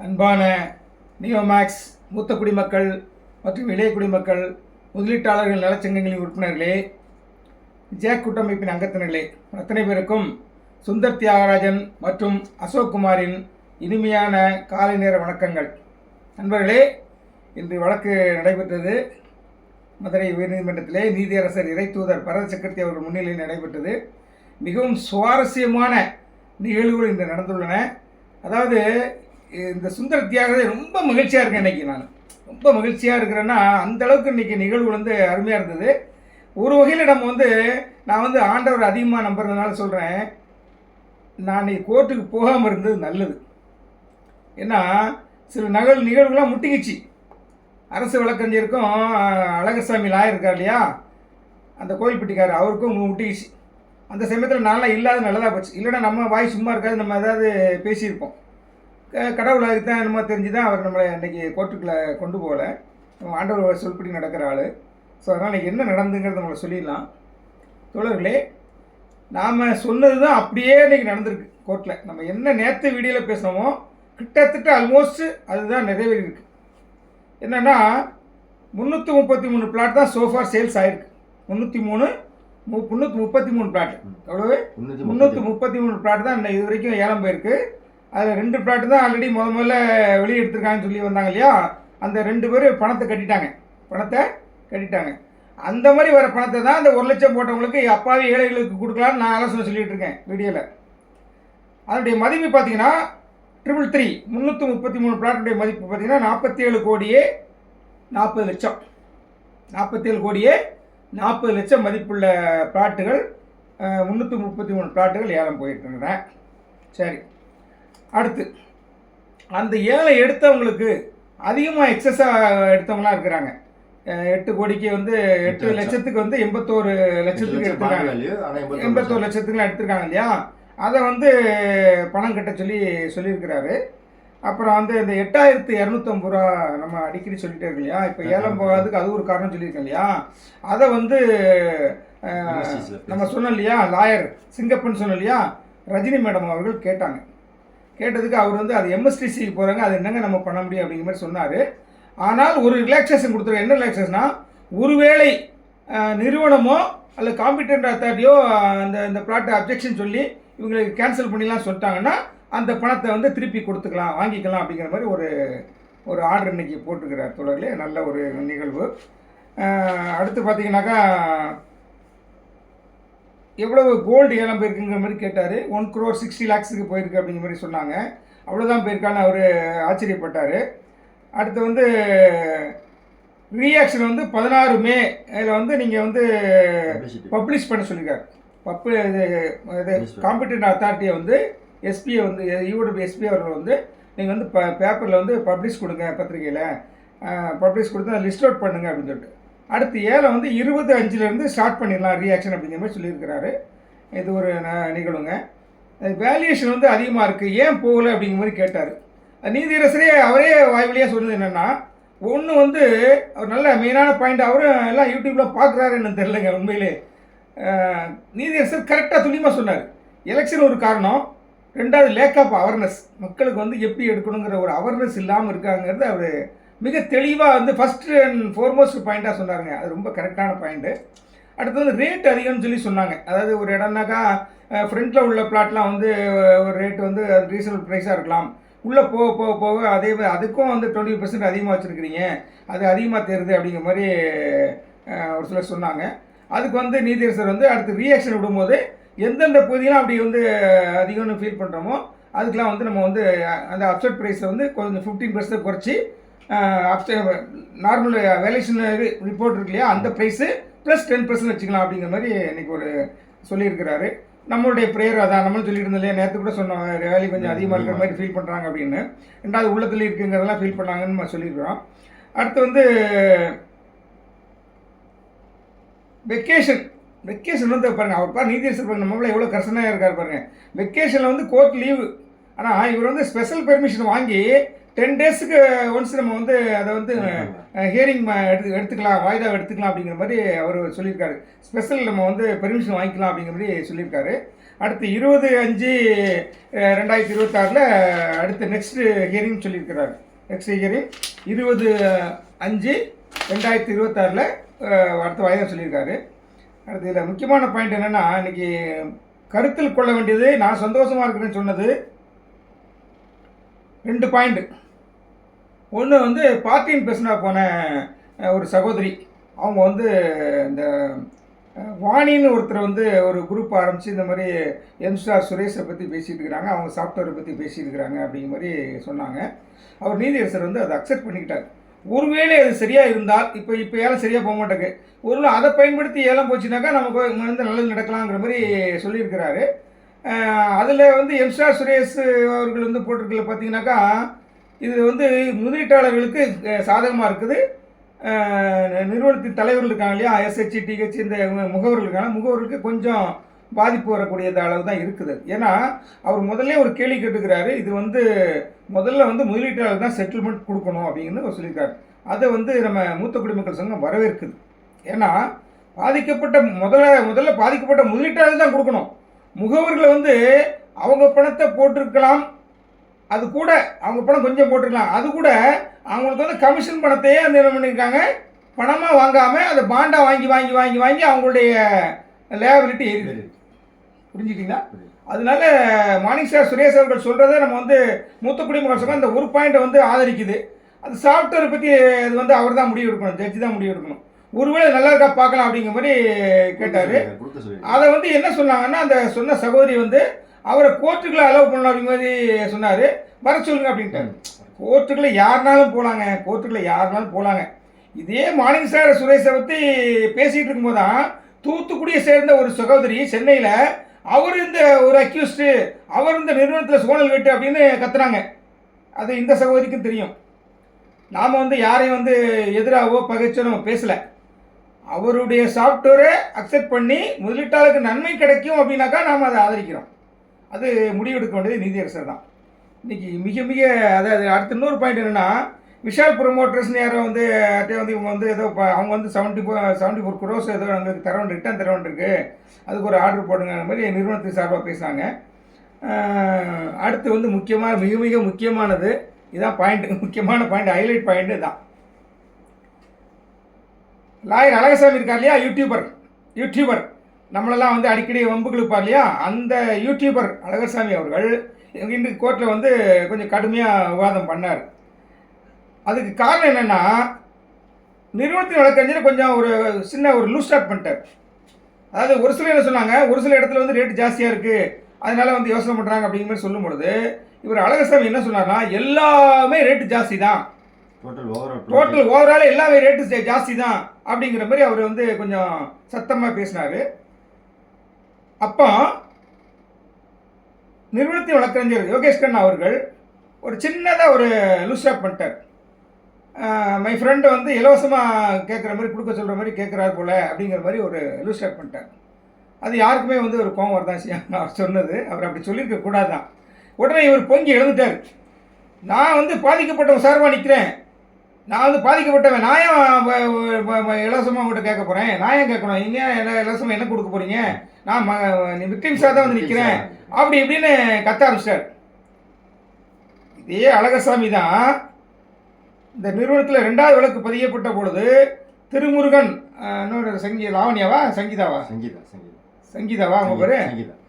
அன்பான நியோமேக்ஸ் மூத்த குடிமக்கள் மற்றும் இளைய குடிமக்கள் முதலீட்டாளர்கள் நலச்சங்கங்களின் உறுப்பினர்களே, ஜேக் கூட்டமைப்பின் அங்கத்தினர்களே, அத்தனை பேருக்கும் சுந்தர் தியாகராஜன் மற்றும் அசோக் குமாரின் இனிமையான காலை நேர வணக்கங்கள். நண்பர்களே, இன்று வழக்கு நடைபெற்றது. மதுரை உயர்நீதிமன்றத்திலே நீதியரசர் இறை தூதர் பரத சக்கரவர்த்தி அவர்கள் முன்னிலையில் நடைபெற்றது. மிகவும் சுவாரஸ்யமான நிகழ்வுகள் இன்று நடந்துள்ளன. அதாவது இந்த சுந்தர் தியாகராஜன் ரொம்ப மகிழ்ச்சியாக இருக்கேன். இன்றைக்கி நான் ரொம்ப மகிழ்ச்சியாக இருக்கிறேன்னா அந்தளவுக்கு இன்றைக்கி நிகழ்வு அருமையாக இருந்தது. ஒரு வகையில் நான் ஆண்டவர் அதிகமாக நம்புறதுனால சொல்கிறேன், நான் கோர்ட்டுக்கு போகாமல் இருந்தது நல்லது. ஏன்னா சில நிகழ்வுகள்லாம் முட்டிக்கிச்சு. அரசு வழக்கறிஞருக்கும் அழகசாமி லாயர் இருக்கார் இல்லையா, அந்த கோயில்பட்டிக்கார், அவருக்கும் முட்டிக்கிச்சு. அந்த சமயத்தில் நான்லாம் இல்லாத நல்லதாக போச்சு. இல்லைன்னா நம்ம வாய் சும்மா இருக்காது, நம்ம ஏதாவது பேசியிருப்போம். கடவுள் அதுக்கு தான் என்னமோ தெரிஞ்சு தான் அவர் நம்மளை இன்றைக்கி கோர்ட்டுக்குள்ளே கொண்டு போகலை. நம்ம ஆண்டவர் சொல்படி நடக்கிற ஆள். ஸோ அதனால் இன்றைக்கி என்ன நடந்துங்கிறத நம்மளை சொல்லிடலாம். தோழர்களே, நாம் சொன்னது தான் அப்படியே இன்றைக்கி நடந்திருக்கு கோர்ட்டில். நம்ம என்ன நேற்று வீடியோவில் பேசுகிறோமோ கிட்டத்தட்ட ஆல்மோஸ்ட் அதுதான் நிறைவேறியிருக்கு. என்னென்னா 333 பிளாட் தான் சோஃபார் சேல்ஸ் ஆகிருக்கு. 333 பிளாட், எவ்வளவு? 333 பிளாட் தான் இது வரைக்கும் ஏலம் போயிருக்கு. அதில் 2 பிளாட் தான் ஆல்ரெடி முதல்ல வெளியே எடுத்துருக்காங்கன்னு சொல்லி வந்தாங்க இல்லையா, அந்த 2 பேர் பணத்தை கட்டிட்டாங்க. அந்த மாதிரி வர பணத்தை தான் அந்த 1 லட்சம் போட்டவங்களுக்கு அப்பாவி ஏழைகளுக்கு கொடுக்கலான்னு நான் ஆலோசனை சொல்லிகிட்டு இருக்கேன் வீடியோவில். அதனுடைய மதிப்பு பார்த்தீங்கன்னா 333 பிளாட்டுடைய மதிப்பு பார்த்தீங்கன்னா 47 கோடியே 40 லட்சம். 47 கோடியே 40 லட்சம் மதிப்புள்ள பிளாட்டுகள், 333 பிளாட்டுகள் ஏலம் போயிருக்கின்றன. சரி, அடுத்து அந்த ஏலம் எடுத்தவங்களுக்கு அதிகமாக எக்ஸஸாக எடுத்தவங்களாம் இருக்கிறாங்க. 8 கோடிக்கு 8 லட்சத்துக்கு 81 லட்சத்துக்கு எடுத்துருக்காங்க. 81 லட்சத்துக்குலாம் எடுத்திருக்காங்க இல்லையா, அதை பணம் கட்ட சொல்லியிருக்கிறாரு. அப்புறம் இந்த 8250 ரூபா நம்ம அடிக்கடி சொல்லிட்டே இருக்கோம் இல்லையா, இப்போ ஏலம் போகாததுக்கு அது ஒரு காரணம் சொல்லியிருக்கோம் இல்லையா, அதை நம்ம சொன்னோம் இல்லையா, லாயர் சிங்கப்பன் சொன்னோம் இல்லையா, ரஜினி மேடம் அவர்கள் கேட்டதுக்கு அவர் அது எம்எஸ்டிசிக்கு போகிறாங்க, அது என்னங்க நம்ம பண்ண முடியும் அப்படிங்கிற மாதிரி சொன்னார். ஆனால் ஒரு ரிலாக்ஸேஷன் கொடுத்துருக்க. என்ன ரிலாக்ஸேஷனா, ஒருவேளை நிறுவனமோ அல்ல காம்பிடென்ட் அத்தாரிட்டியோ இந்த பிளாட்டை அப்ஜெக்ஷன் சொல்லி இவங்களுக்கு கேன்சல் பண்ணிலாம் சொல்லிட்டாங்கன்னா அந்த பணத்தை திருப்பி கொடுத்துக்கலாம், வாங்கிக்கலாம் அப்படிங்கிற மாதிரி ஒரு ஆர்டர் இன்றைக்கி போட்டுக்கிறார் தோழர்களே. நல்ல ஒரு நிகழ்வு. அடுத்து பார்த்தீங்கன்னாக்கா எவ்வளவு கோல்டு ஏலம் போயிருக்குங்கிற மாதிரி கேட்டார். 1,60 lakhs போயிருக்கு அப்படிங்கிற மாதிரி சொன்னாங்க. அவ்வளோதான் போயிருக்கான்னு அவர் ஆச்சரியப்பட்டார். அடுத்து ரியாக்ஷன் 16 மே இதில் நீங்கள் பப்ளிஷ் பண்ண சொல்லியிருக்காரு. இது காம்படிட்டிவ் அத்தாரிட்டியை எஸ்பியை யூடியூப் எஸ்பி அவர்கள் நீங்கள் பேப்பரில் பப்ளிஷ் கொடுங்க, பத்திரிகையில் பப்ளிஷ் கொடுத்து அதை லிஸ்ட் அவுட் பண்ணுங்க அப்படின்னு சொல்லிட்டு. அடுத்து ஏலம் 25 ஸ்டார்ட் பண்ணிடலாம் ரியாக்ஷன் அப்படிங்கிற மாதிரி சொல்லியிருக்கிறாரு. இது ஒரு நிகழ்வுங்க. வேல்யூஷன் அதிகமாக இருக்குது, ஏன் போகலை அப்படிங்கிற மாதிரி கேட்டார். நீதியரசரே அவரே வாய்வழியாக சொன்னது என்னென்னா, ஒன்று அவர் நல்ல மெயினான பாயிண்ட், அவரும் எல்லாம் யூடியூப்பில் பார்க்குறாருன்னு தெரிலங்க. உண்மையிலே நீதியரசர் கரெக்டாக துல்லியமாக சொன்னார். எலெக்ஷன் ஒரு காரணம், 2வது லேக் ஆஃப் அவேர்னஸ், மக்களுக்கு எப்படி எடுக்கணுங்கிற ஒரு அவேர்னஸ் இல்லாமல் இருக்காங்கிறது அவர் மிக தெளிவாக ஃபஸ்ட்டு அண்ட் ஃபோர்மோஸ்ட் பாயிண்ட்டாக சொன்னாருங்க. அது ரொம்ப கரெக்டான பாயிண்ட்டு. அடுத்து ரேட் அதிகம்னு சொல்லி சொன்னாங்க. அதாவது ஒரு இடம்னாக்கா ஃப்ரண்ட்டில் உள்ள பிளாட்லாம் ஒரு ரேட்டு அது ரீசனபிள் ப்ரைஸாக இருக்கலாம், உள்ளே போக அதே அதுக்கும் 20% அதிகமாக வச்சுருக்கிறீங்க, அது அதிகமாக தெரியுது அப்படிங்கிற மாதிரி ஒரு சிலர் சொன்னாங்க. அதுக்கு நீதியரசர் அடுத்து ரியாக்ஷன் விடும்போது எந்தெந்த பகுதியெலாம் அப்படி அதிகம்னு ஃபீல் பண்ணுறோமோ அதுக்கெலாம் நம்ம அந்த அப்செட் ப்ரைஸை கொஞ்சம் 15% குறைச்சி நார்மல் வேல்யூஷன் ரிப்போர்ட் இருக்கு இல்லையா, அந்த ப்ரைஸு ப்ளஸ் 10% வச்சுக்கலாம் அப்படிங்கிற மாதிரி இன்றைக்கி ஒரு சொல்லியிருக்கிறாரு. நம்மளுடைய ப்ரேயர் அதான் நம்மளும் சொல்லிட்டு இருந்தோம் இல்லையா, நேற்று கூட சொன்னோம் வேல்யூ கொஞ்சம் அதிகமாக இருக்கிற மாதிரி ஃபீல் பண்ணுறாங்க அப்படின்னு. 2வது உள்ளத்தில் இருக்குங்கிறதெல்லாம் ஃபீல் பண்ணாங்கன்னு நம்ம சொல்லியிருக்கிறோம். அடுத்து வெக்கேஷன் பாருங்கள், அவர் நீதியரசர் பாருங்கள் நம்மள எவ்வளோ கர்சனாக இருக்கார் பாருங்கள். வெக்கேஷனில் கோர்ட் லீவு, ஆனால் இவர் ஸ்பெஷல் பெர்மிஷன் வாங்கி 10 டேஸுக்கு ஒன்ஸ் நம்ம அதை ஹியரிங் எடுத்துக்கலாம், வாய்தா எடுத்துக்கலாம் அப்படிங்கிற மாதிரி அவர் சொல்லியிருக்காரு. ஸ்பெஷல் நம்ம பெர்மிஷன் வாங்கிக்கலாம் அப்படிங்கிற மாதிரி சொல்லியிருக்காரு. அடுத்து 20/5/2026 அடுத்து நெக்ஸ்ட் ஹியரிங் சொல்லியிருக்கிறார். நெக்ஸ்ட் ஹியரிங் 20/5/2026 அடுத்த வாய்தான் சொல்லியிருக்காரு. அடுத்து இதில் முக்கியமான பாயிண்ட் என்னென்னா, இன்றைக்கி கருத்தில் கொள்ள வேண்டியது, நான் சந்தோஷமாக இருக்கிறேன்னு சொன்னது 2 பாயிண்ட். ஒன்று வந்து பார்ட்டின்னு பேசினா போன ஒரு சகோதரி, அவங்க வந்து இந்த வாணின்னு ஒருத்தர் வந்து ஒரு குரூப் ஆரம்பித்து இந்த மாதிரி எம்ஸ்டார் சுரேஷை பற்றி பேசிகிட்டு இருக்கிறாங்க, அவங்க சாஃப்ட்வேரை பற்றி பேசிகிட்டு இருக்கிறாங்க அப்படிங்கிற மாதிரி சொன்னாங்க. அவர் நீதியரசர் வந்து அதை அக்செப்ட் பண்ணிக்கிட்டார். ஒருவேளை அது சரியாக இருந்தால், இப்போ ஏலம் சரியாக போக மாட்டேங்க, ஒருவேளை அதை பயன்படுத்தி ஏலம் போச்சுனாக்கா நமக்கு வந்து நல்லது நடக்கலாங்கிற மாதிரி சொல்லியிருக்கிறாரு. அதில் வந்து எம்ஸ்டார் சுரேஷ் அவர்கள் வந்து போட்டிருக்கல பார்த்தீங்கன்னாக்கா, இது வந்து முதலீட்டாளர்களுக்கு சாதகமாக இருக்குது. நிறுவனத்தின் தலைவர்கள் இருக்காங்க இல்லையா, எஸ்ஹெச் டிஹெச் இந்த முகவர்களுக்கு கொஞ்சம் பாதிப்பு வரக்கூடிய அளவு தான் இருக்குது. ஏன்னா அவர் முதல்ல ஒரு கேள்வி கேட்டுக்கிறாரு, இது வந்து முதல்ல வந்து முதலீட்டாளர் தான் செட்டில்மெண்ட் கொடுக்கணும் அப்படிங்கிறது அவர் சொல்லியிருக்காரு. அதை வந்து நம்ம மூத்த குடிமக்கள் சங்கம் வரவேற்குது. ஏன்னா பாதிக்கப்பட்ட முதல்ல பாதிக்கப்பட்ட முதலீட்டாளர் தான் கொடுக்கணும். முகவர்களை வந்து அவங்க பணத்தை போட்டிருக்கலாம், அது கூட அவங்க பணம் கொஞ்சம் போட்டிருக்கலாம், அது கூட அவங்களுக்கு வந்து கமிஷன் பணத்தையே அந்த என்ன பண்ணியிருக்காங்க, பணமாக வாங்காமல் அதை பாண்டாக வாங்கி வாங்கி வாங்கி வாங்கி அவங்களுடைய லேபிலிட்டி ஏறிடுது. புரிஞ்சுக்கிட்டீங்களா? அதனால மாணிக் சார் சுரேஷ் அவர்கள் சொல்கிறத நம்ம வந்து மூத்த குடிமக்கள் சங்கம் அந்த ஒரு பாயிண்ட்டை வந்து ஆதரிக்குது. அது சாஃப்ட்வேர் பற்றி அது வந்து அவர் தான் முடிவு எடுக்கணும், ஜட்ஜி தான் முடிவு எடுக்கணும். ஒருவேளை நல்லா இருக்கா பார்க்கலாம் அப்படிங்கிற மாதிரி கேட்டார். அதை வந்து என்ன சொன்னாங்கன்னா, அந்த சொன்ன சகோதரி வந்து அவரை கோர்ட்டுக்குள்ள அலோவ் பண்ணலாம் அப்படிங்கிற மாதிரி சொன்னார். வர சொல்லுங்க அப்படின்ட்டார். கோர்ட்டுக்குள்ள யாருனாலும் போகலாங்க. இதே மாணிக் சார் சுரேஷை பற்றி பேசிகிட்டு இருக்கும்போது தான் தூத்துக்குடியை சேர்ந்த ஒரு சகோதரி சென்னையில் அவர் இந்த ஒரு அக்யூஸ்டு, அவர் இந்த நிறுவனத்தில் சோனல் வெட்டு அப்படின்னு கத்துறாங்க. அது இந்த சகோதரிக்கும் தெரியும். நாம் வந்து யாரையும் வந்து எதிராகவோ பகைச்சோ நம்ம பேசலை. அவருடைய சாஃப்ட்வேரை அக்செப்ட் பண்ணி முதலீட்டாளருக்கு நன்மை கிடைக்கும் அப்படின்னாக்கா நாம் அதை ஆதரிக்கிறோம். அது முடிவெடுக்க வேண்டியது நீதியரசர் தான். இன்றைக்கி மிக மிக அதாவது அடுத்த இன்னொரு பாயிண்ட் என்னென்னா, விஷால் ப்ரொமோட்டர்ஸ்னு யாரோ வந்து இவங்க வந்து ஏதோ அவங்க வந்து 74 crores ஏதோ எங்களுக்கு ரிட்டர்ன் தர வேண்டியிருக்கு, அதுக்கு ஒரு ஆர்டர் போடுங்க மாதிரி நிறுவனத்துக்கு சார்பாக பேசுனாங்க. அடுத்து வந்து மிக மிக முக்கியமானது இதான் பாயிண்ட், முக்கியமான பாயிண்ட், ஹைலைட் பாயிண்ட் தான். லாயர் அழகசாமி இருக்கார் இல்லையா, யூடியூபர் நம்மளெல்லாம் வந்து அடிக்கடி வம்புகளுப்பார் இல்லையா, அந்த யூடியூபர் அழகசாமி அவர்கள் இன்றைக்கு கோர்ட்டில் வந்து கொஞ்சம் கடுமையாக விவாதம் பண்ணார். அதுக்கு காரணம் என்னென்னா, நிறுவனத்தின் வழக்கறிஞர் கொஞ்சம் ஒரு சின்ன ஒரு லூஸ் ஸ்டார்ட் பண்ணிட்டார். அதாவது ஒரு சில என்ன சொன்னாங்க, ஒரு சில இடத்துல வந்து ரேட்டு ஜாஸ்தியாக இருக்குது, அதனால் வந்து யோசனை பண்ணுறாங்க அப்படிங்கிற மாதிரி சொல்லும் பொழுது இவர் அழகசாமி என்ன சொன்னார்னா, எல்லாமே ரேட்டு ஜாஸ்தி தான், டோட்டல் ஓவரால் எல்லாமே ரேட்டு ஜாஸ்தி தான் அப்படிங்கிற மாதிரி அவர் வந்து கொஞ்சம் சத்தமாக பேசினார். அப்போ நிறுவனத்தின் வழக்கறிஞர் யோகேஷ் கண்ணா அவர்கள் ஒரு சின்னதாக ஒரு லூஸ் ஸ்டார்ட் பண்ணிட்டார். மை ஃப்ரெண்டு வந்து இலவசமாக கேட்குற மாதிரி கொடுக்க சொல்கிற மாதிரி கேட்குறாரு போல் அப்படிங்கிற மாதிரி ஒரு லூஸ் ஸ்டார்ட் பண்ணிட்டார். அது யாருக்குமே வந்து ஒரு கோவம் வரதான் செய்யும். அவர் சொன்னது அவர் அப்படி சொல்லியிருக்க கூடாதான். உடனே இவர் பொங்கி எழுந்துட்டார். நான் வந்து பாதிக்கப்பட்டவன் சார்பாக நிற்கிறேன், நான் வந்து பாதிக்கப்பட்டவன், நான் ஏன் இலவசமாக உங்கள்கிட்ட கேட்க போகிறேன், நான் ஏன் கேட்கணும், நீங்கள் இலவசமாக என்ன கொடுக்க போகிறீங்க, நான் விக்டிம்ஸாக தான் வந்து நிற்கிறேன் அப்படி இப்படின்னு கத்த ஆரம்பிச்சிட்டார். இதே அழகசாமி தான் இந்த நிறுவனத்தில் 2வது வழக்கு பதியப்பட்ட பொழுது திருமுருகன் இன்னொரு சங்கீதாவா அவங்க பேர்,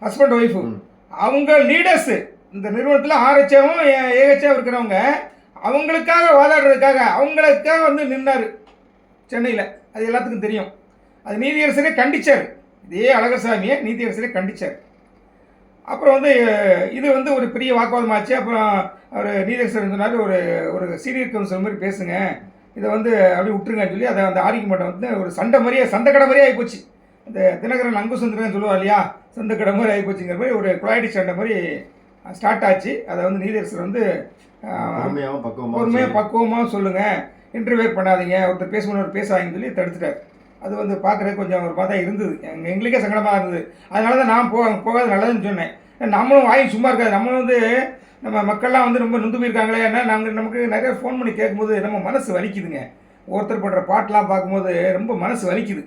ஹஸ்பண்ட் ஒய்ஃபு, அவங்க லீடர்ஸு இந்த நிறுவனத்தில் ஆர்ஹெச்சாவும் ஏஹெச்சாவும் இருக்கிறவங்க அவங்களுக்காக வாதாடுறதுக்காக அவங்களுக்காக வந்து நின்னார் சென்னையில். அது எல்லாத்துக்கும் தெரியும். அது நீதியரசரே கண்டிச்சார். இதே அழகசாமியை நீதியரசரே கண்டிச்சார். அப்புறம் வந்து இது வந்து ஒரு பெரிய வாக்குவாதம் ஆச்சு. அப்புறம் அவர் நீதியரசர் சொன்னார், ஒரு சீனியர் கவுன்சிலர் மாதிரி பேசுங்க, இதை வந்து அப்படி விட்டுருங்கன்னு சொல்லி அதை அந்த ஆர்கியூமெண்ட்டை வந்து ஒரு சண்டைக்கடை மாதிரியே ஆகிப்போச்சு. இந்த தினகரன் அங்குசுந்தரன் சொல்லுவார் இல்லையா, சண்டைக்கடை மாதிரி ஆகிப்போச்சுங்கிற மாதிரி ஒரு குழாயடி சண்டை மாதிரி ஸ்டார்ட் ஆச்சு. அதை வந்து நீதியரசர் வந்து பொறுமையாக பக்குவமாக சொல்லுங்கள், இன்டர்வியூ பண்ணாதீங்க, ஒருத்தர் பேசணுன்னு பேசாதீங்கன்னு சொல்லி தடுத்துட்டார். அது வந்து பார்க்குறதுக்கு கொஞ்சம் ஒரு பார்த்தா இருந்தது, எங்களுக்கே சங்கடமாக இருந்தது. அதனால தான் நான் போகாது நல்லதுன்னு சொன்னேன். நம்மளும் வாங்கி சும்மா இருக்காது, நம்மளும் வந்து நம்ம மக்கள்லாம் வந்து ரொம்ப நொந்து போயிருக்காங்களே, ஏன்னா நமக்கு நிறைய ஃபோன் பண்ணி கேட்கும்போது நம்ம மனசு வலிக்குதுங்க. ஒருத்தர் படுற பாட்டெலாம் பார்க்கும்போது ரொம்ப மனசு வலிக்குது.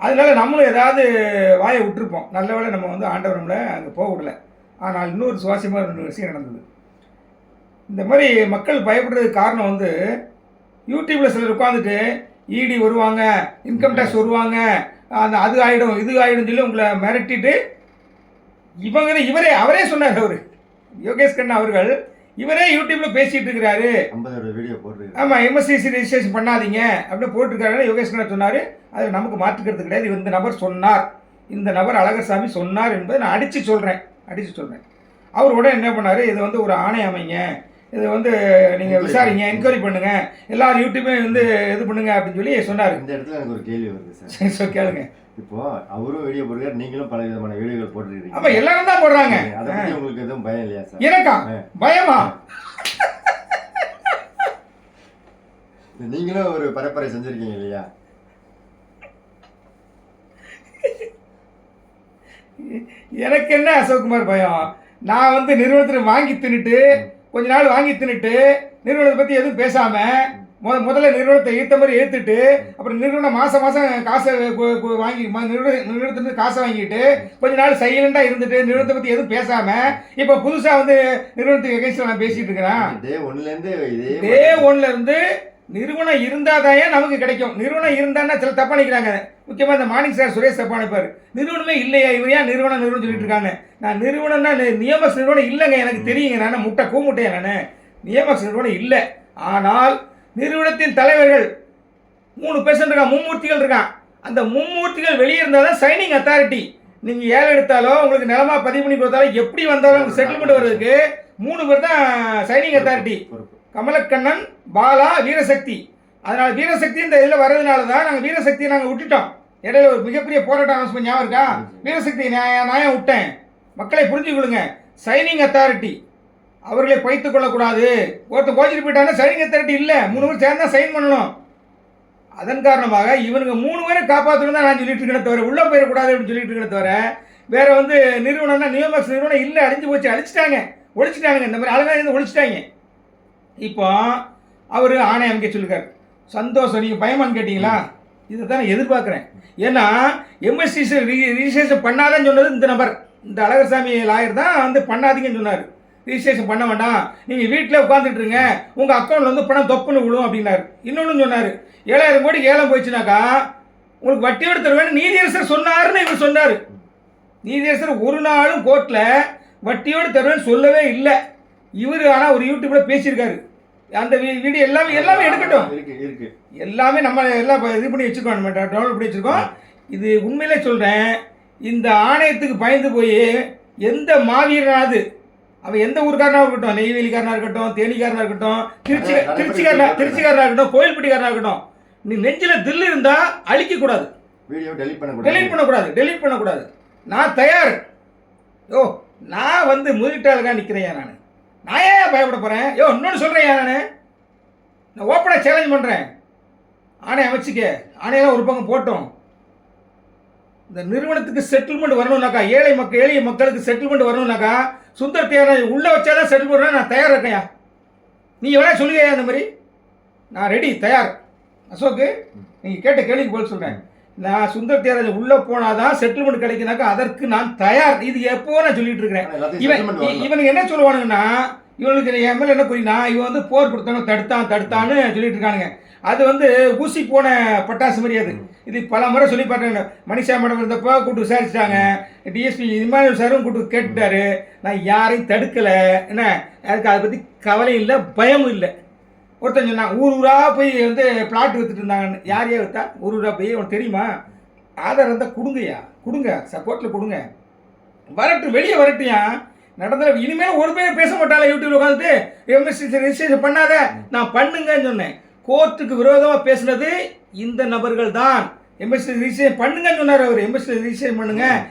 அதனால நம்மளும் ஏதாவது வாயை விட்டுருப்போம். நல்ல வேளை நம்ம வந்து ஆண்டவர் நம்மளை அங்கே போக விடல. ஆனால் இன்னொரு சுவாரஸ்யமான ஒரு விஷயம் நடந்தது. இந்த மாதிரி மக்கள் பயப்படுறதுக்கு காரணம் வந்து யூடியூப்பில் சிலர் உட்காந்துட்டு இடி வருவாங்க, இன்கம் டேக்ஸ் வருவாங்க, அந்த அது ஆகிடும் இது ஆகிடும் சொல்லி உங்களை மிரட்டிட்டு அவரே சொன்னார். யோகேஷ் கண்ணா அவர்கள் இவரே யூடியூப்பில் பேசிகிட்டு இருக்கிறாரு. ஆமாம், எம்எஸ்சிசி ரெஜிஸ்ட்ரேஷன் பண்ணாதீங்க அப்படின்னு போட்டிருக்காரு. யோகேஷ் கண்ணா சொன்னார். அது நமக்கு மாற்றுக்கிறது கிடையாது. இந்த நபர் சொன்னார், இந்த நபர் அழகர்சாமி சொன்னார் என்பதை நான் அடித்து சொல்கிறேன். அவர் உடனே என்ன பண்ணார், இது வந்து ஒரு ஆணை அமைங்க, இதை வந்து நீங்கள் விசாரிங்க, என்கொயரி பண்ணுங்க, எல்லாரும் யூடியூபே வந்து இது பண்ணுங்க அப்படின்னு சொல்லி சொன்னார். இந்த இடத்துல எனக்கு ஒரு கேள்வி வருது சார். கேளுங்க. இப்போ அவரும் வீடியோ போடுறாரு, நீங்களும் பல விதமான வீடியோகள் போட்டுருக்கீங்க. அப்ப எல்லாரும் தான் போடுறாங்க. அதை பத்தி உங்களுக்கு எதுவும் பயம் இல்லையா சார்? எனக்கா பயமா? நீங்களும் ஒரு பரப்பரை செஞ்சிருக்கீங்க இல்லையா? எனக்கு என்ன அசோக்குமார் பயம்? நான் வந்து நிறுவனத்தில் வாங்கி தின்னுட்டு கொஞ்ச நாள் வாங்கி தின்னுட்டு நிறுவனத்தை பற்றி எதுவும் பேசாமல் முதல்ல நிறுவனத்தை ஈர்த்த மாதிரி ஏற்றுட்டு அப்புறம் நிறுவனம் மாதம் காசை வாங்கி நிறுவனத்துலேருந்து காசை வாங்கிட்டு கொஞ்ச நாள் சைலண்டாக இருந்துட்டு நிறுவனத்தை பற்றி எதுவும் பேசாமல் இப்போ புதுசாக வந்து நிறுவனத்துக்கு எகேன்ஸ்டாக நான் பேசிகிட்டு இருக்கிறேன். டே ஒன்லேருந்து நிறுவனம் இருந்தால் தான் நமக்கு கிடைக்கும். நிறுவனம் இருந்தான்னா சில தப்பா நினைக்கிறாங்க. முக்கியமாக இந்த மார்னிங் சார் சுரேஷ் தப்பா நினைப்பார். நிறுவனமே இல்லையா, இவர் ஏன் நிறுவனம் சொல்லிட்டு இருக்காங்க. நான் நிறுவனம்னா நியமக்ஸ் நிறுவனம் இல்லைங்க, எனக்கு தெரியுங்க. நான் கூமுட்டையா நான் நியமக்ஸ் நிறுவனம் இல்லை. ஆனால் நிறுவனத்தின் தலைவர்கள் 3 பேர்சன்ட் இருக்கான், மும்மூர்த்திகள் இருக்கான். அந்த மும்மூர்த்திகள் வெளியே இருந்தால் தான் சைனிங் அத்தாரிட்டி. நீங்கள் ஏழை எடுத்தாலோ உங்களுக்கு நிலமா பதிவு பண்ணி கொடுத்தாலும் எப்படி வந்தாலும் செட்டில்மெண்ட் வர்றதுக்கு 3 பேர் தான் சைனிங் அத்தாரிட்டி. கமலக்கண்ணன், பாலா, வீரசக்தி. அதனால் வீரசக்தி இந்த இதில் வர்றதுனால தான் நாங்கள் வீரசக்தியை நாங்கள் விட்டுட்டோம். இடையில ஒரு மிகப்பெரிய போராட்டம் அனௌன்ஸ்மெண்ட் ஞாபகம் இருக்கா? வீரசக்தி நான் விட்டேன். மக்களை புரிஞ்சுக்கொள்ளுங்க. சைனிங் அத்தாரிட்டி அவர்களை பைத்துக் கொள்ளக்கூடாது. ஒருத்தர் கோச்சிட்டு போயிட்டாங்கன்னா சைனிங் அத்தாரிட்டி இல்லை, 3 பேர் சேர்ந்து தான் சைன் பண்ணணும். அதன் காரணமாக இவனுங்க 3 பேரை காப்பாற்றணும் தான் நான் சொல்லிட்டு இருக்கேன் தவிர உள்ளே போயிடக்கூடாது அப்படின்னு சொல்லிட்டு இருக்கேன் தவிர வேற வந்து நிறுவனம்னா நியோமேக்ஸ் நிறுவனம் இல்லை, அழிஞ்சு போச்சு, ஒழிச்சிட்டாங்க. இந்த மாதிரி அழகாக இருந்து ஒழிச்சிட்டாங்க. இப்போ அவர் ஆணை அமைக்க சொல்லியிருக்காரு. சந்தோஷம். நீங்கள் பயமான்னு கேட்டிங்களா? இதை தான் நான் எதிர்பார்க்குறேன். ஏன்னா எம்எஸ்சி ரிஜிஸ்ட்ரேஷன் பண்ணாதான் சொன்னது இந்த நபர், இந்த அழகர்சாமி லாயர் தான் வந்து பண்ணாதீங்கன்னு சொன்னார். ரிஜிஸ்ட்ரேஷன் பண்ண வேண்டாம், நீங்கள் வீட்டில் உட்காந்துட்டு இருங்க, உங்கள் அக்கௌண்ட்டில் வந்து பணம் தொப்புன்னு விழும் அப்படின்னாரு. இன்னொன்று சொன்னார், 7000 கோடி ஏலம் போயிடுச்சுனாக்கா உங்களுக்கு வட்டியோடு தருவேன் நீதியரசர் சொன்னாருன்னு இவர் சொன்னார். நீதியரசர் ஒரு நாளும் கோர்ட்டில் வட்டியோடு தருவேன்னு சொல்லவே இல்லை. இவர் ஆனால் ஒரு யூடியூப்பில் பேசியிருக்காரு. அந்த வீடியோ எல்லாமே எடுக்கட்டும், எல்லாமே நம்ம எல்லாம் இது பண்ணி வச்சுருக்கோம், நம்ம டவுன்லோட் பண்ணி வச்சுருக்கோம். இது உண்மையிலே சொல்கிறேன், இந்த ஆணையத்துக்கு பயந்து போய் எந்த மாவீரனாவது அவன் எந்த ஊருக்காரனாக இருக்கட்டும், நெய்வேலிக்காரனாக இருக்கட்டும், தேனிக்காரனாக இருக்கட்டும், திருச்சிக்காரனாக இருக்கட்டும், கோயில்பட்டிக்காரனாக இருக்கட்டும், நீ நெஞ்சில் தில்லு இருந்தால் அழிக்கக்கூடாது, டெலீட் பண்ணக்கூடாது. நான் தயார். நான் வந்து முதலீட்டாளராக நிற்கிறேன். நான் ஏன் பயப்பட போகிறேன்? இன்னொன்று சொல்கிறேன், நான் ஓப்பனாக சேலஞ்ச் பண்ணுறேன். ஆணை அமைச்சிக்க, ஆணையெல்லாம் ஒரு பக்கம் போட்டோம். இந்த நிறுவனத்துக்கு செட்டில்மெண்ட் வரணும்னாக்கா, எளிய மக்களுக்கு செட்டில்மெண்ட் வரணும்னாக்கா சுந்தர் தேவை உள்ளே வச்சாதான் செட்டில் பண்ண நான் தயார் இருக்கேன். நீ எவ்வளோ சொல்லுங்க, அந்த மாதிரி நான் ரெடி, தயார். அசோக்கு, நீங்கள் கேட்ட கேள்விக்கு போல் சொல்கிறேன். நான் சுந்தர் தேராஜ் உள்ளே போனாதான் செட்டில்மெண்ட் கிடைக்குனாக்கா அதற்கு நான் தயார். இது எப்போ நான் சொல்லிட்டு இருக்கிறேன். இவனுக்கு என்ன சொல்லுவானுங்கன்னா, இவனுக்கு என் மேலே என்ன புரியுனா, இவன் வந்து போர் கொடுத்தவங்க தடுத்தான்னு சொல்லிட்டு இருக்கானுங்க. அது வந்து ஊசி போன பட்டாசு மாதிரி. அது இது பல முறை சொல்லி பார்த்தாங்க. மணிஷா மேடம் இருந்தப்போ கூப்பிட்டு விசாரிச்சிட்டாங்க. டிஎஸ்பி இமானுவேல் சாரும் கூப்பிட்டு கேட்டுட்டாரு. நான் யாரையும் தடுக்கலை, என்ன அதுக்கு அதை பற்றி கவலை இல்லை, பயமும் இல்லை. ஒருத்தன் சொன்னான், ஊராக போய் வந்து பிளாட் விற்றுட்டு இருந்தாங்கன்னு. யாரையா விற்றா? ஊராக போய் உனக்கு தெரியுமா? ஆதாரம் இருந்தால் கொடுங்க, சப்போர்ட்டில் கொடுங்க, வரட்டும், வெளியே வரட்டியா நடந்த. இனிமேல் ஒரு பேர் பேச மாட்டாங்க யூடியூப்ல உட்காந்துட்டு எம்எஸ்சி ரெஜிஸ்ட்ரேஷன் பண்ணாத, நான் பண்ணுங்கன்னு சொன்னேன். கோர்ட்டுக்கு விரோதமாக பேசுனது இந்த நபர்கள் தான். எம்எஸ்சி ரிஜிஸ்ட்ரேஷன் பண்ணுங்கன்னு சொன்னார் அவர். எம்எஸ்சி ரிஜிஸ்ட்ரேஷன் பண்ணுங்க,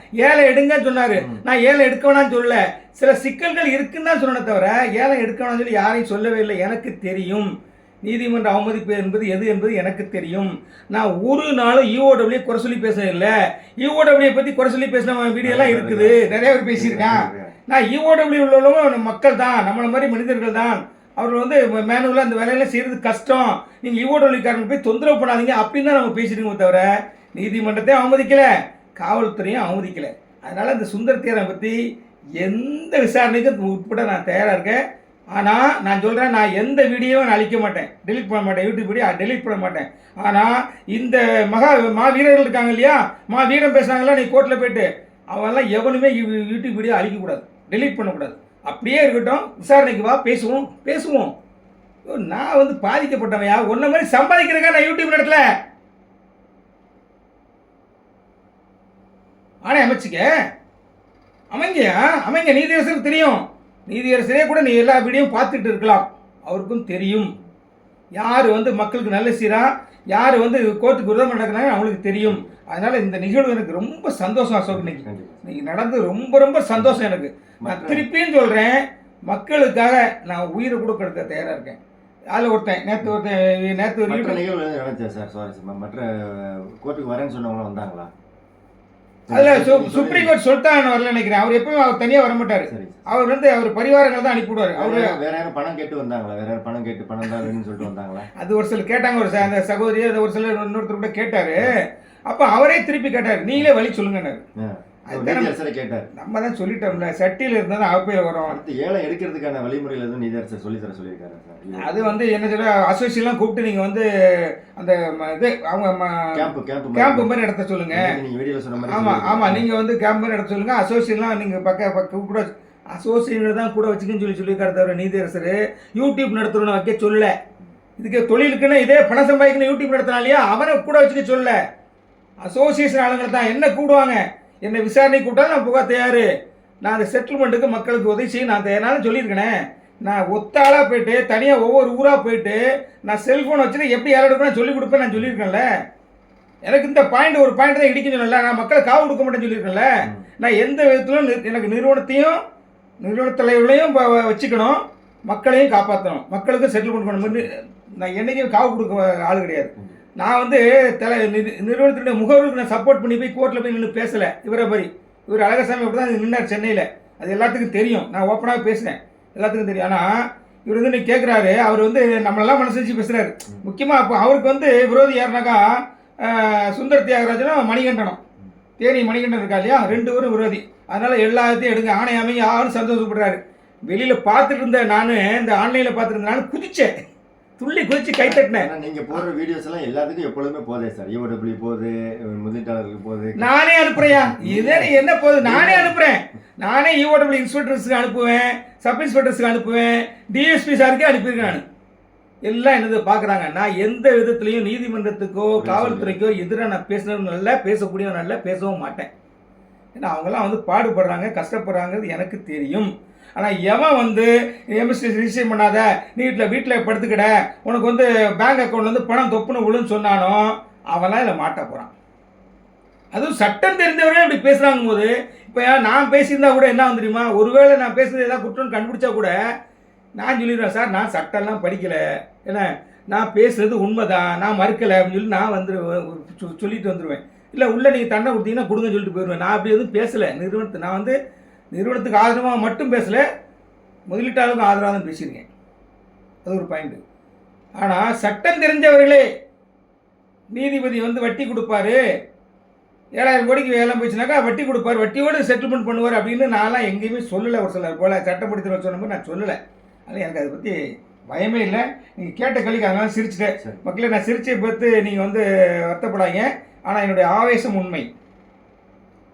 ஏலம் எடுங்கன்னு சொன்னார். நான் ஏலம் எடுக்க வேணான்னு சொல்லல, சில சிக்கல்கள் இருக்குன்னு தான் சொன்னே தவிர ஏலம் எடுக்க வேணாம்னு சொல்லி யாரையும் சொல்லவே இல்லை. எனக்கு தெரியும் நீதிமன்ற அவமதிப்பு என்பது எனக்கு தெரியும். நான் ஒரு நாளும் இஓடபிள்யூ குறை சொல்லி பேசவில்லை. இஓடபிள்யூ பற்றி குறை சொல்லி பேசின வீடியோலாம் இருக்குது, நிறைய பேர் பேசியிருக்கேன். நான் இஓடபிள்யூ உள்ளவங்க மக்கள் தான், நம்மளை மாதிரி மனிதர்கள் தான். அவர் வந்து மேனுவலாக அந்த வேலையெல்லாம் செய்கிறது கஷ்டம், நீங்கள் இஓடபிள்யூக்காரங்க போய் தொந்தரவு பண்ணாதீங்க அப்படின்னு தான் நம்ம பேசியிருக்கோம் தவிர நீதிமன்றத்தையும் அவமதிக்கல, காவல்துறையும் அவமதிக்கல. அதனால் இந்த சுந்தரத்தியாரை பற்றி எந்த விசாரணைக்கும் உட்பட நான் தயாராக இருக்கேன். ஆனால் நான் சொல்கிறேன், நான் எந்த வீடியோவும் நான் அழிக்க மாட்டேன், டெலிட் பண்ண மாட்டேன், யூடியூப் வீடியோ டெலிட் பண்ண மாட்டேன். ஆனால் இந்த மா வீரர்கள் இருக்காங்க இல்லையா, மா வீரம் பேசுனாங்களா நீ கோர்ட்டில் போயிட்டு, அவெல்லாம் எவனுமே யூடியூப் வீடியோ அழிக்கக்கூடாது, டெலிட் பண்ணக்கூடாது. அப்படியே இருக்கட்டும், விசாரணைக்கு வா, பேசுவோம். நான் வந்து பாதிக்கப்பட்டவையா, ஒன்றை மாதிரி சம்பாதிக்கிறேங்க நான் யூடியூப் இடத்துல. ஆனே அமைச்சிக்க அமைங்க நீதியரசருக்கு தெரியும். நீதியரசரே கூட நீ எல்லா வீடியோவும் பார்த்துட்டு இருக்கலாம், அவருக்கும் தெரியும் யார் வந்து மக்களுக்கு நல்ல சீரா, யார் வந்து கோர்ட்டுக்கு விரோதமாக நடக்கிறாங்க அவங்களுக்கு தெரியும். அதனால் இந்த நிகழ்வு எனக்கு ரொம்ப சந்தோஷம் அசோக். இன்னைக்கு நடந்து ரொம்ப சந்தோஷம் எனக்கு. நான் திருப்பியும் சொல்கிறேன், மக்களுக்காக நான் உயிரை கூட கொடுக்க தயாராக இருக்கேன். அதில் நேற்று ஒரு நிகழ்வு நடந்துச்சு சார். சுவாரஸ்யமா மற்ற கோர்ட்டுக்கு வரேன்னு சொன்னவங்க வந்தாங்களா? அதில் சுப்ரீம் கோர்ட் சொல்லிட்டான்னு வரல நினைக்கிறேன். அவர் எப்பவும் அவர் தனியாக வர மாட்டார். அவர் வந்து அவர் பரிவாரங்கள் தான் அனுப்பிவிடுவார். அவர் வேற யாரும் பணம் கேட்டு வந்தாங்களா? வேற யாரும் பணம் கேட்டு பணம் தான் வேணும்னு சொல்லிட்டு வந்தாங்களா? அது ஒரு சிலர் கேட்டாங்க, ஒரு அந்த சகோதரி, அது ஒரு சிலர் இன்னொருத்தர் கூட கேட்டார். அப்போ அவரே திருப்பி கேட்டார், நீங்களே வழி சொல்லுங்கன்னாரு. கேட்டார். நம்ம தான் சொல்லிட்டோம்ல, சட்டியில் இருந்தால் தான் அவப்பையில் வரும். அடுத்து ஏலம் எடுக்கிறதுக்கான வழிமுறையில் எதுவும் நீதியரசர் சொல்லித்தர சொல்லியிருக்காரு சார்? அது வந்து என்ன சொல்ல, அசோசியெல்லாம் கூப்பிட்டு நீங்கள் வந்து அந்த இது அவங்க கேம்ப் மாதிரி நடத்த சொல்லுங்க. நீங்கள் வீடியோவில் சொன்ன மாதிரி. ஆமாம் நீங்கள் வந்து கேம்ப் மாதிரி நடத்த சொல்லுங்க. அசோசியெல்லாம் நீங்கள் பக்கம் கூட அசோசியேஷன் தான் கூட வச்சுக்கன்னு சொல்லியிருக்காரு தவிர நீதியரசர் யூடியூப் நடத்தணும்னு வைக்க சொல்லலை. இதுக்கு தொழிலுக்குன்னு இதே பணம் சம்பாதிக்கணும் யூடியூப் நடத்தினாலையா அவனை கூட வச்சுக்க சொல்லலை. அசோசியேஷன் ஆளுங்களை தான் என்ன கூடுவாங்க, என்னை விசாரணை கூப்பிட்டாலும் நான் புகார் தயார். நான் அந்த செட்டில்மெண்ட்டுக்கு மக்களுக்கு உதவி செய்ய நான் தயாரானு சொல்லியிருக்கேனே. நான் ஒத்தாளாக போயிட்டு தனியாக ஒவ்வொரு ஊராக போயிட்டு நான் செல்ஃபோன் வச்சுட்டு எப்படி யாரும் எடுக்கணும் சொல்லிக் கொடுப்பேன் நான் சொல்லியிருக்கேன்ல. எனக்கு இந்த ஒரு பாயிண்ட் தான் இடிக்க சொல்லல, நான் மக்களை காவு கொடுக்க மாட்டேன்னு சொல்லியிருக்கேன்ல. நான் எந்த விதத்திலும் எனக்கு நிறுவன தலைவர்களையும் வச்சுக்கணும், மக்களையும் காப்பாற்றணும், மக்களுக்கும் செட்டில்மெண்ட் பண்ணணும். நான் என்றைக்கும் காவு கொடுக்க ஆள் கிடையாது. நான் வந்து நிறுவனத்தினுடைய முகவருக்கு நான் சப்போர்ட் பண்ணி போய் கோர்ட்டில் போய் நின்று பேசலை. இவர் அழகசாமி அப்படி தான் நின்னார் சென்னையில், அது எல்லாத்துக்கும் தெரியும். நான் ஓப்பனாக பேசுகிறேன், எல்லாத்துக்கும் தெரியும். ஆனால் இவர் வந்து நீங்கள் கேட்குறாரு, அவர் வந்து நம்மளெல்லாம் மனசு வச்சு பேசுகிறாரு. முக்கியமாக அப்போ அவருக்கு வந்து விரோதி யாருனாக்கா சுந்தர் தியாகராஜனும் மணிகண்டனும், தேனி மணிகண்டன் இருக்கா இல்லையா, 2 பேரும் விரோதி. அதனால் எல்லாத்தையும் எடுங்க ஆணை அமைங்க யாரும் சந்தோஷப்படுறாரு. வெளியில் பார்த்துட்டு இருந்த நான், இந்த ஆன்லைனில் பார்த்துட்டு இருந்த நான் குதிச்சேன், துள்ளி குதிச்சு கை தட்டினேன். நீங்க போடுற வீடியோஸ் எல்லாம் எல்லாத்துக்கும் எப்பொழுதுமே போதே சார். ஈஓடபிள்யூ போகுது, முதலீட்டாளர்களுக்கு போகுது, நானே அனுப்புறேன். இதே என்ன போகுது, நானே அனுப்புறேன். நானே ஈஓடபிள்யூ இன்ஸ்பெக்டர்ஸுக்கு அனுப்புவேன், சப் இன்ஸ்பெக்டர்ஸுக்கு அனுப்புவேன், டிஎஸ்பி சாருக்கே அனுப்பியிருக்கேன். நான் எல்லாம் என்னது பார்க்குறாங்க. நான் எந்த விதத்துலையும் நீதிமன்றத்துக்கோ காவல்துறைக்கோ எதிராக நான் பேசுனதும் நல்ல, பேசக்கூடியவன் நல்ல, பேசவும் மாட்டேன். ஏன்னா அவங்கெல்லாம் வந்து பாடுபடுறாங்க, கஷ்டப்படுறாங்கிறது எனக்கு தெரியும். ஆனால் எவன் வந்து எம்எஸ்டி ரிஜிஸ்டர் பண்ணாத, நீ வீட்டில் படுத்துக்கிட, உனக்கு வந்து பேங்க் அக்கௌண்ட்லேருந்து பணம் தொப்புன்னு விழுன்னு சொன்னானோ அவன்லாம் இதில் மாட்ட போகிறான். அதுவும் சட்டம் தெரிந்தவரே இப்படி பேசுகிறாங்க போது, இப்போ நான் பேசியிருந்தா கூட என்ன வந்து தெரியுமா, ஒருவேளை நான் பேசுகிறது ஏதாவது குற்றம்னு கண்டுபிடிச்சா கூட நான் சொல்லிடுவேன், சார் நான் சட்டம்லாம் படிக்கலை, ஏன்னா நான் பேசுகிறது உண்மைதான், நான் மறுக்கலை அப்படின்னு சொல்லி நான் சொல்லிட்டு வந்துடுவேன். இல்லை உள்ளே நீங்கள் தண்டனை கொடுத்தீங்கன்னா கொடுங்கன்னு சொல்லிட்டு போயிடுவேன். நான் அப்படி எதுவும் பேசலை. நான் வந்து நிறுவனத்துக்கு ஆதரவாக மட்டும் பேசலை, முதலீட்டாளருக்கும் ஆதரவாக தான் பேசியிருக்கேன். அது ஒரு பாயிண்ட்டு. ஆனால் சட்டம் தெரிஞ்சவர்களே, நீதிபதி வந்து வட்டி கொடுப்பாரு, 7,000 கோடிக்கு வேலை போயிடுச்சுனாக்கா வட்டி கொடுப்பார், வட்டியோடு செட்டில்மெண்ட் பண்ணுவார் அப்படின்னு நான்லாம் எங்கேயுமே சொல்லலை. ஒரு சிலர் போல் சட்டம் படித்து சொன்ன மாதிரி நான் சொல்லலை. அதனால் எனக்கு அதை பற்றி பயமே இல்லை. நீங்கள் கேட்ட கேள்விக்கு அதனால சிரிச்சிட்டேன். மக்களே, நான் சிரிச்சை பார்த்து நீங்கள் வந்து வருத்தப்படாங்க. ஆனால் என்னுடைய ஆவேசம் உண்மை.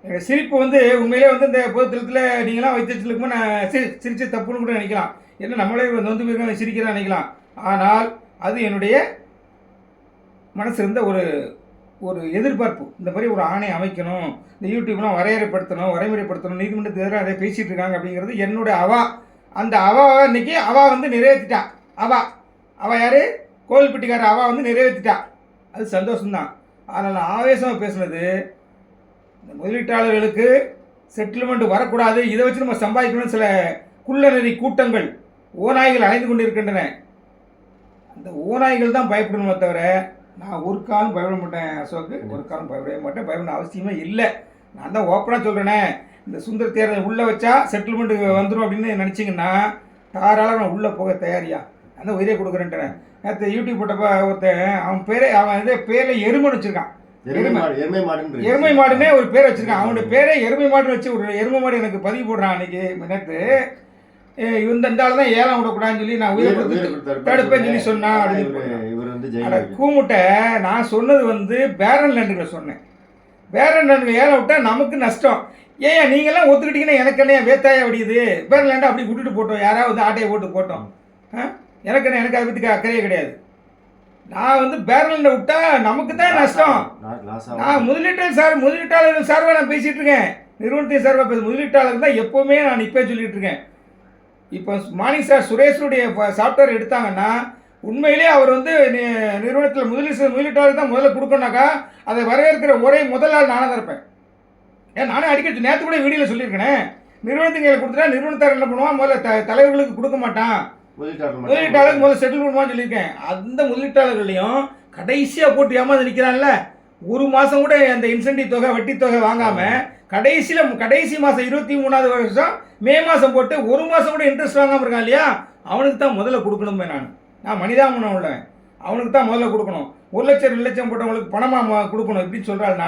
என்னுடைய சிரிப்பு வந்து உண்மையிலே வந்து இந்த பொதுத்தளத்தில் நீங்களாம் வைத்திருக்கும் நான் சிரிச்ச தப்புன்னு கூட நினைக்கலாம். ஏன்னா நம்மளே நொந்து போயிருக்க சிரிக்கிறதா நினைக்கலாம். ஆனால் அது என்னுடைய மனசு இருந்த ஒரு எதிர்பார்ப்பு. இந்த மாதிரி ஒரு ஆணை அமைக்கணும், இந்த யூடியூப்லாம் வரைமுறைப்படுத்தணும், நீதிமன்றத்துக்கு எதிராக அதை பேசிகிட்டு இருக்காங்க அப்படிங்கிறது என்னுடைய அந்த அவாவை இன்னைக்கு வந்து நிறைவேற்றிட்டான். அவா யார், கோவில்பட்டிக்கார அவா வந்து நிறைவேற்றிட்டான். அது சந்தோஷம்தான். ஆனால் நான் ஆவேசமாக பேசுனது, இந்த முதலீட்டாளர்களுக்கு செட்டில்மெண்ட் வரக்கூடாது, இதை வச்சு நம்ம சம்பாதிக்கணும்னு சில குள்ளநெறி கூட்டங்கள், ஓநாய்கள் அலைந்து கொண்டு இருக்கின்றன. அந்த ஓநாய்கள் தான் பயப்படணுமே தவிர நான் ஒரு காலம் பயப்பட மாட்டேன். அசோக்கு ஒரு காலம் பயப்படவே மாட்டேன். பயப்பட அவசியமே இல்லை. நான் தான் ஓப்பனாக சொல்கிறேனே, இந்த சுந்தர் தேர்தல் உள்ளே வச்சா செட்டில்மெண்ட்டு வந்துடும் அப்படின்னு நினச்சிங்கன்னா தாராளம் நான் உள்ளே போக தயாரியா, அந்த உயிரே கொடுக்குறேன்ட்டேன். நேற்று யூடியூப் போட்டப்போ ஒருத்தன் அவன் பேரில் எருமன்னு வச்சுருக்கான். எருமை மாடுன்னு எருமை மாடுனே ஒரு பேர் வச்சிருக்கான். அவனுடைய பேரே எருமை மாடுன்னு வச்சு ஒரு எருமை மாடு எனக்கு பதிவு போடுறான் அன்னைக்கு நேற்று. இந்த ஆள் தான் ஏலம் விடக்கூடாதுன்னு சொல்லி நான் உயிரை கொடுத்து தடுப்பேன்னு சொல்லி சொன்னான் அப்படின்னு. கூமுட்டை நான் சொன்னது வந்து பேரன் லேண்டுகளை சொன்னேன். பேரன் லேண்டுகள் ஏலம் விட்டா நமக்கு நஷ்டம். ஏன் நீங்கள்லாம் ஒத்துக்கிட்டீங்கன்னா எனக்கு என்ன வேத்தாயா வடியுது? பேரன் லேண்டை அப்படி விட்டுட்டு போட்டோம், யாராவது ஆட்டையை போட்டோம். எனக்கு அதை பற்றி அக்கறையே கிடையாது. நான் வந்து பேரல் விட்டா நமக்கு தான் நஷ்டம். நான் முதலீட்டாளர்கள் சார்பாக நான் பேசிகிட்டு இருக்கேன். நிறுவனத்தின் சார்பாக முதலீட்டாளர்கள் தான் எப்போவுமே நான் இப்போ சொல்லிட்டு இருக்கேன். இப்போ மார்னிங் சார் சுரேஷனுடைய சாஃப்ட்வேர் எடுத்தாங்கன்னா உண்மையிலே அவர் வந்து நிறுவனத்தில் முதலீட்டாளர் தான் முதல்ல கொடுக்கணுனாக்கா அதை வரவேற்கிற ஒரே முதலாள் நானாக தான் இருப்பேன். ஏன் நானே அடிக்கடி நேற்று கூட வீடியோவில் சொல்லியிருக்கேன். நிறுவனத்துக்கு கையில் கொடுத்துட்டா நிறுவனத்தார் என்ன பண்ணுவான், முதல்ல தலைவர்களுக்கு கொடுக்க மாட்டான், முதலீட்டாளருக்கு முதல்ல செட்டில் பண்ணுவான்னு சொல்லியிருக்கேன். அந்த முதலீட்டாளர்களையும் கடைசியாக போட்டு ஏமாந்து நிற்கிறான்ல. ஒரு மாதம் கூட அந்த இன்சென்டிவ் தொகை வட்டி தொகை வாங்காமல் கடைசி மாதம் 23ஆவது வருஷம் மே மாதம் போட்டு ஒரு மாதம் கூட இன்ட்ரெஸ்ட் வாங்காமல் இருக்கான் இல்லையா, அவனுக்கு தான் முதல்ல கொடுக்கணுமே. நான் மனிதாமனம் உள்ளவன், அவனுக்கு தான் முதல்ல கொடுக்கணும். 1 லட்சம் 2 லட்சம் போட்டவங்களுக்கு பணமாக கொடுக்கணும் இப்படின்னு சொல்கிறாள்.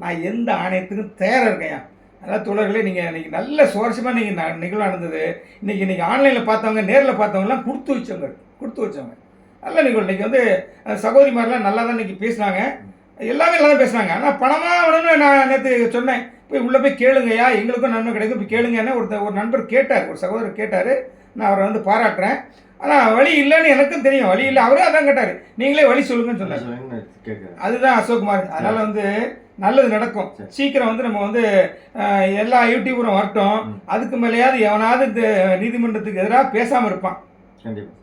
நான் எந்த ஆணையத்துக்கும் தயாராக இருக்கேன். அதாவது தோழர்களே, நீங்கள் இன்றைக்கி நல்ல சுவாரஸ்யமாக நீங்கள் நிகழ்வு நடந்தது. இன்றைக்கி ஆன்லைனில் பார்த்தவங்க நேரில் பார்த்தவங்கலாம் கொடுத்து வச்சவங்க நல்ல நிகழ்வு. இன்றைக்கி வந்து சகோதரிமாரெலாம் நல்லா தான் இன்றைக்கி பேசுனாங்க, எல்லாமே நல்லா தான் பேசுனாங்க. ஆனால் பணமாக வேணும்னு நான் நேற்று சொன்னேன், போய் உள்ளே போய் கேளுங்கய்யா, எங்களுக்கும் நன்மை கிடைக்கும், போய் கேளுங்கன்னு ஒரு நண்பர் கேட்டார், ஒரு சகோதரர் கேட்டார். நான் அவரை வந்து பாராட்டுறேன். ஆனால் வழி இல்லைன்னு எனக்கும் தெரியும், வழி இல்லை. அவரே அதான் கேட்டார், நீங்களே வழி சொல்லுங்கன்னு சொன்னார். அதுதான் அசோக்குமார். அதனால் வந்து நல்லது நடக்கும். சீக்கிரம் வந்து நம்ம வந்து எல்லா யூடியூபரும் வரட்டும். அதுக்கு மேலேயாவது எவனாவது இந்த நீதிமன்றத்துக்கு எதிராக பேசாமல் இருப்பான்.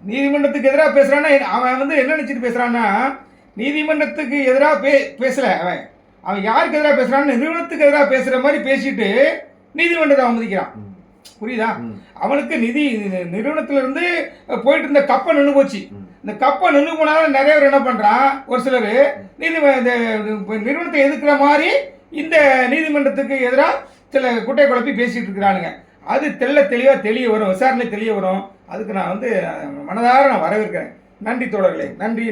நீதிமன்றத்துக்கு எதிராக பேசுகிறான்னா அவன் வந்து என்ன நினச்சிட்டு பேசுகிறான்னா, நீதிமன்றத்துக்கு எதிராக பேசலை, அவன் யாருக்கு எதிராக பேசுகிறான்னு நிறுவனத்துக்கு எதிராக பேசுகிற மாதிரி பேசிட்டு நீதிமன்றத்தை அவமதிக்கிறான். புரியுதா? அவனுக்கு நிறுவனத்திலிருந்து போயிட்டு இருந்த கப்பை நின்று போச்சு. இந்த கப்பை நின்று போனாலும் நிறைய பேர் என்ன பண்ணுறான், ஒரு சிலர் நிறுவனத்தை எதிர்க்கிற மாதிரி இந்த நீதிமன்றத்துக்கு எதிராக சில குட்டை குழப்பி பேசிகிட்டு இருக்கிறானுங்க. அது தெளிவாக தெளிய வரும், விசாரணை தெளிய வரும். அதுக்கு நான் வந்து மனதார நான் வரவேற்கிறேன். நன்றி தோழர்களே, நன்றி.